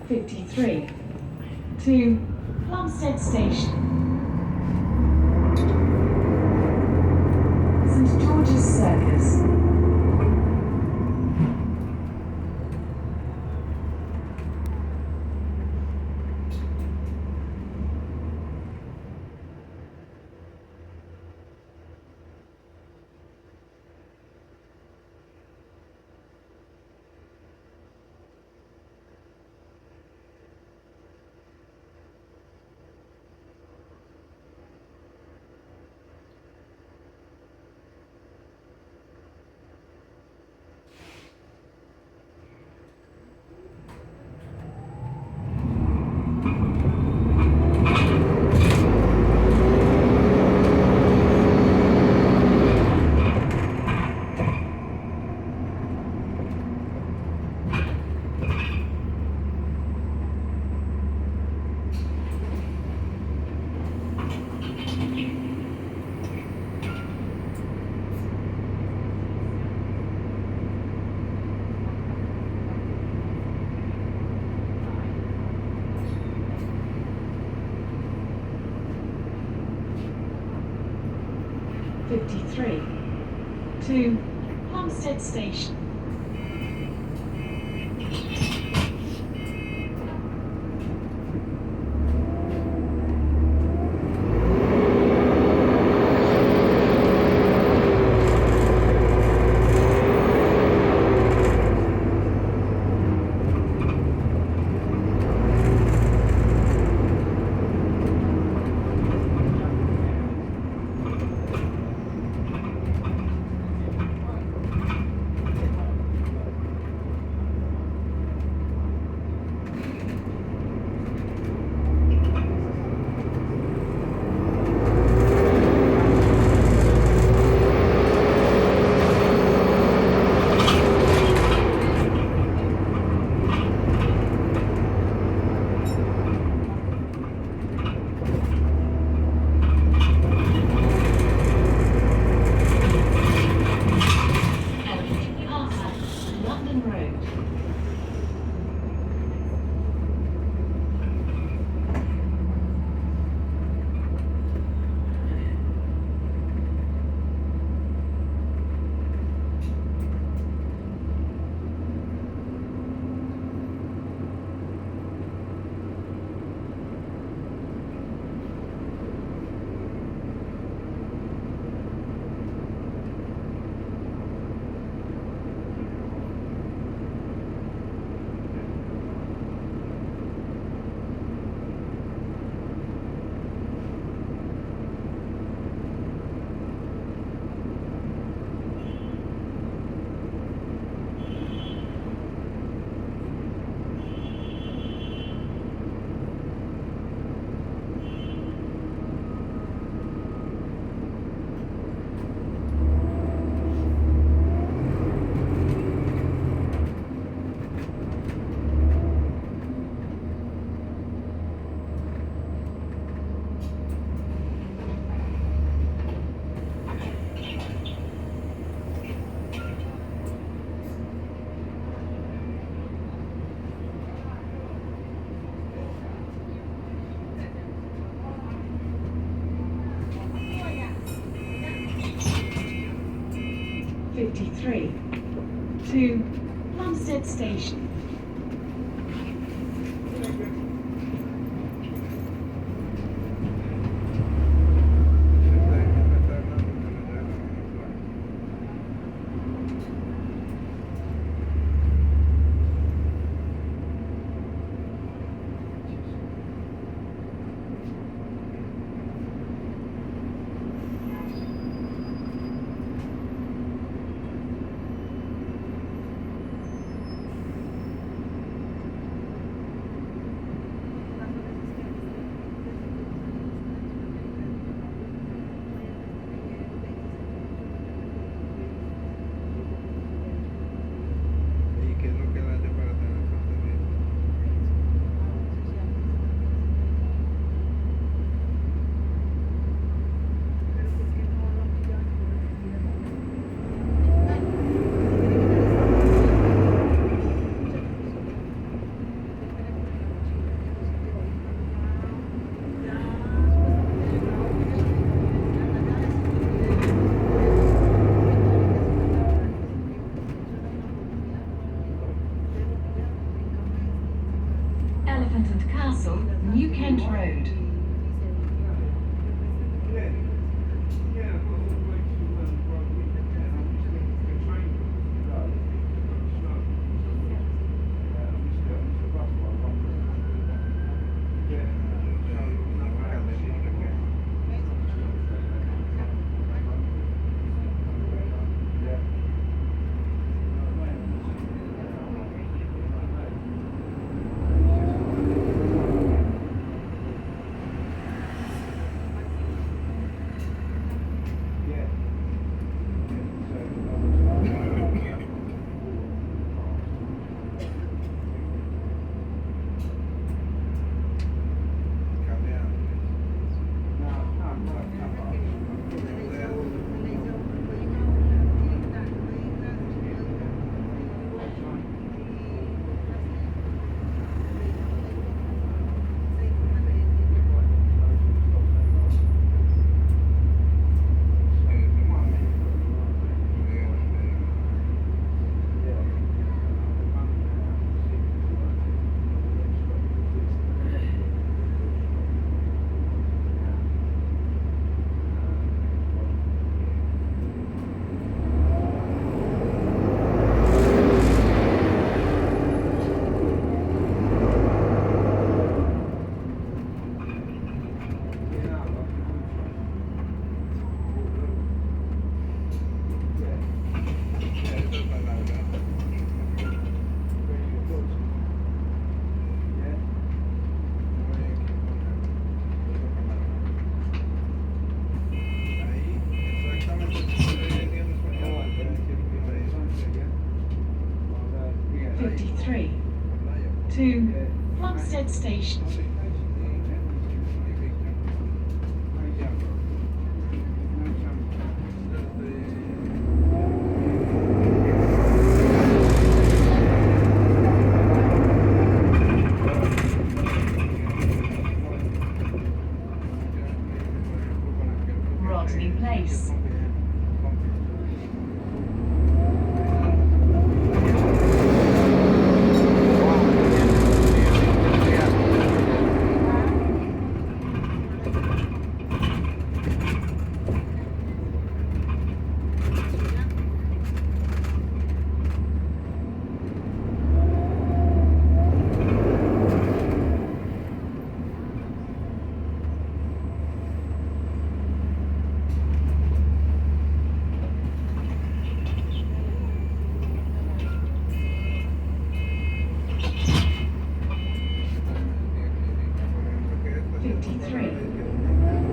53 to Plumstead Station. St George's Circus. 53 to Plumstead Station. To Plumstead Station. to Plumstead Station. Rodney Place.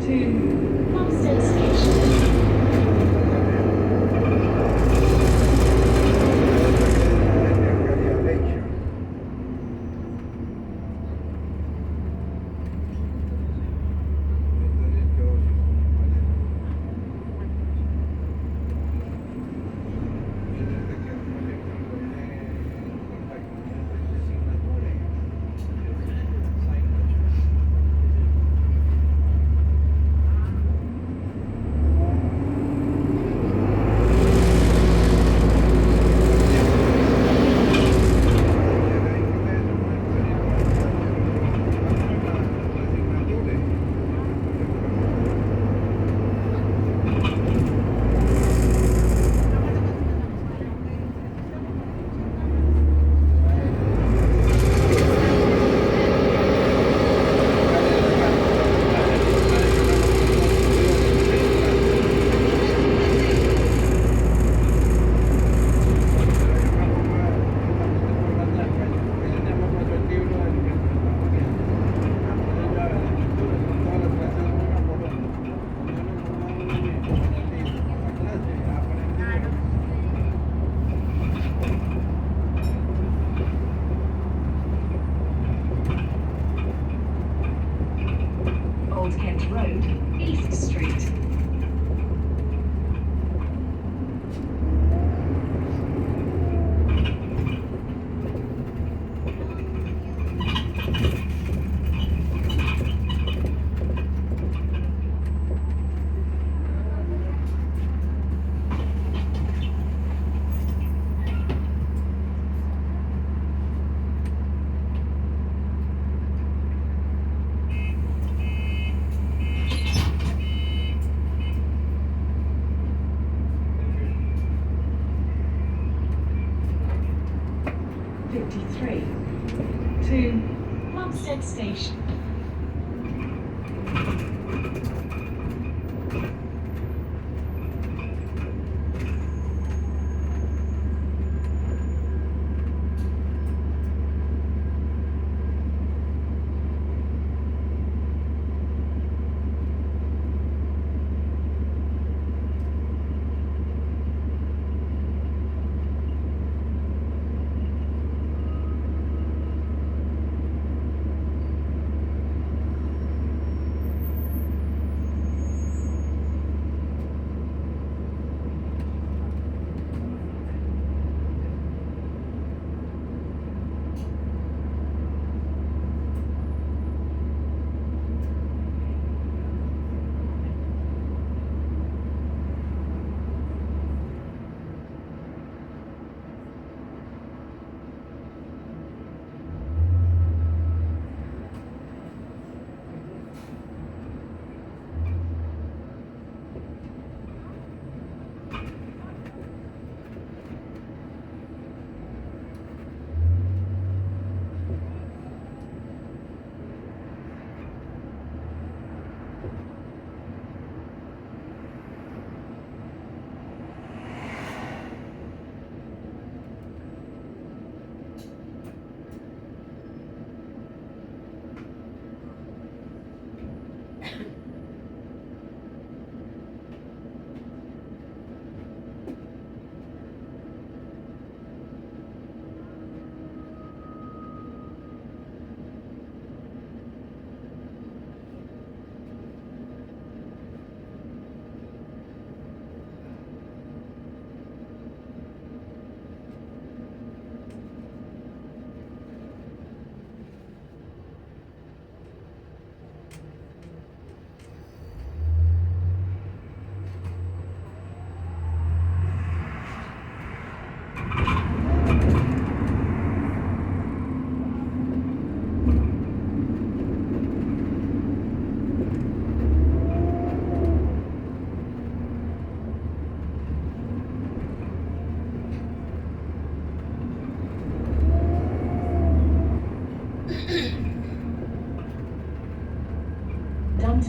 To Plumstead Station. Old Kent Road, East Street. To Plumstead Station.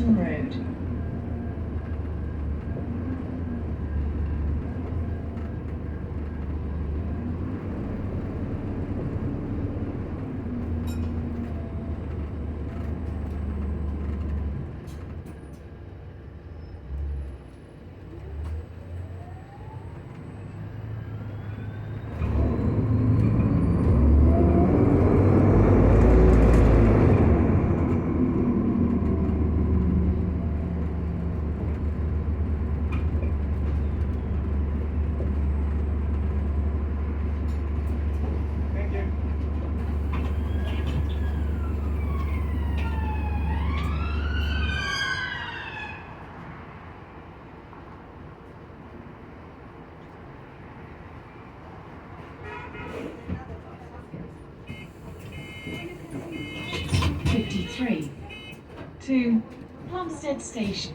Sutton Road. Thank you. 53. To Plumstead Station.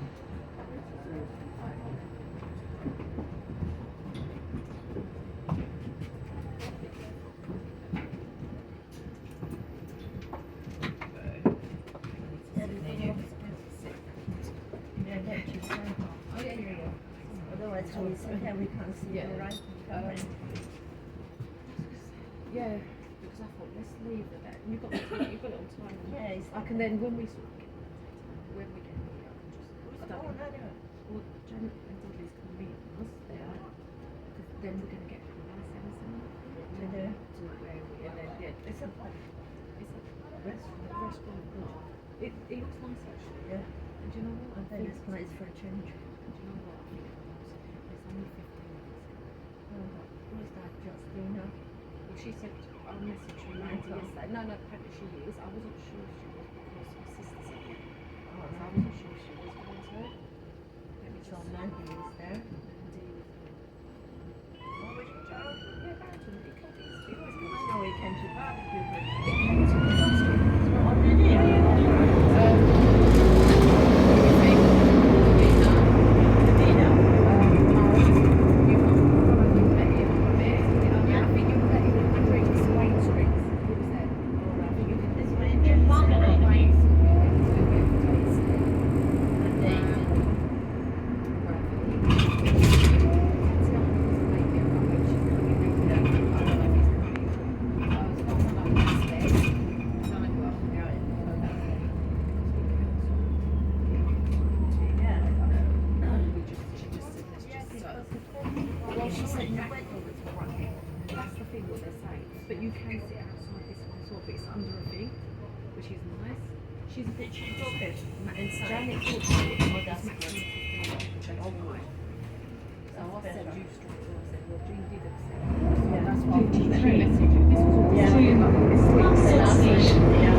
Otherwise, we sit here, we can't see Yeah. the right. Yeah, because I thought let's leave it there. You've got a little time. Yeah, it's I can then when we sort of get when we get here, I can just start. Oh, no, no. Well, Janet and Dudley's going to meet us there. Because then we're going to get to the last Amazon. To the- To where we and then yeah, It's a what? it's a restaurant. Good. It looks nice actually. Yeah. And do you know what? I think it's nice for a change. Do you know what? I think it's only 15 minutes. Who's that, Justina? Well, she said I'll message her later yesterday. No, apparently she is. I wasn't sure if she was because my sister said it. So I wasn't sure if she was going to. Let me So just Mandy is there. Mandy. What was your job? Yeah, Barrington. It can be. It always I comes. know we came to barbecue, but It came to me last week. oh, did it? This way, Well, she said no. That's the thing what they're saying. But you can sit outside this resort, but it's under a thing, which is nice. She's a bit Okay. and so Janet Janet took it. oh, Oh, that's that's maximum 15 oh my. So I said better. you straight away. I said, well, Jean did accept. Yeah. That's why I 53. messaged you. This was all Yeah. To Plumstead Station. Yeah.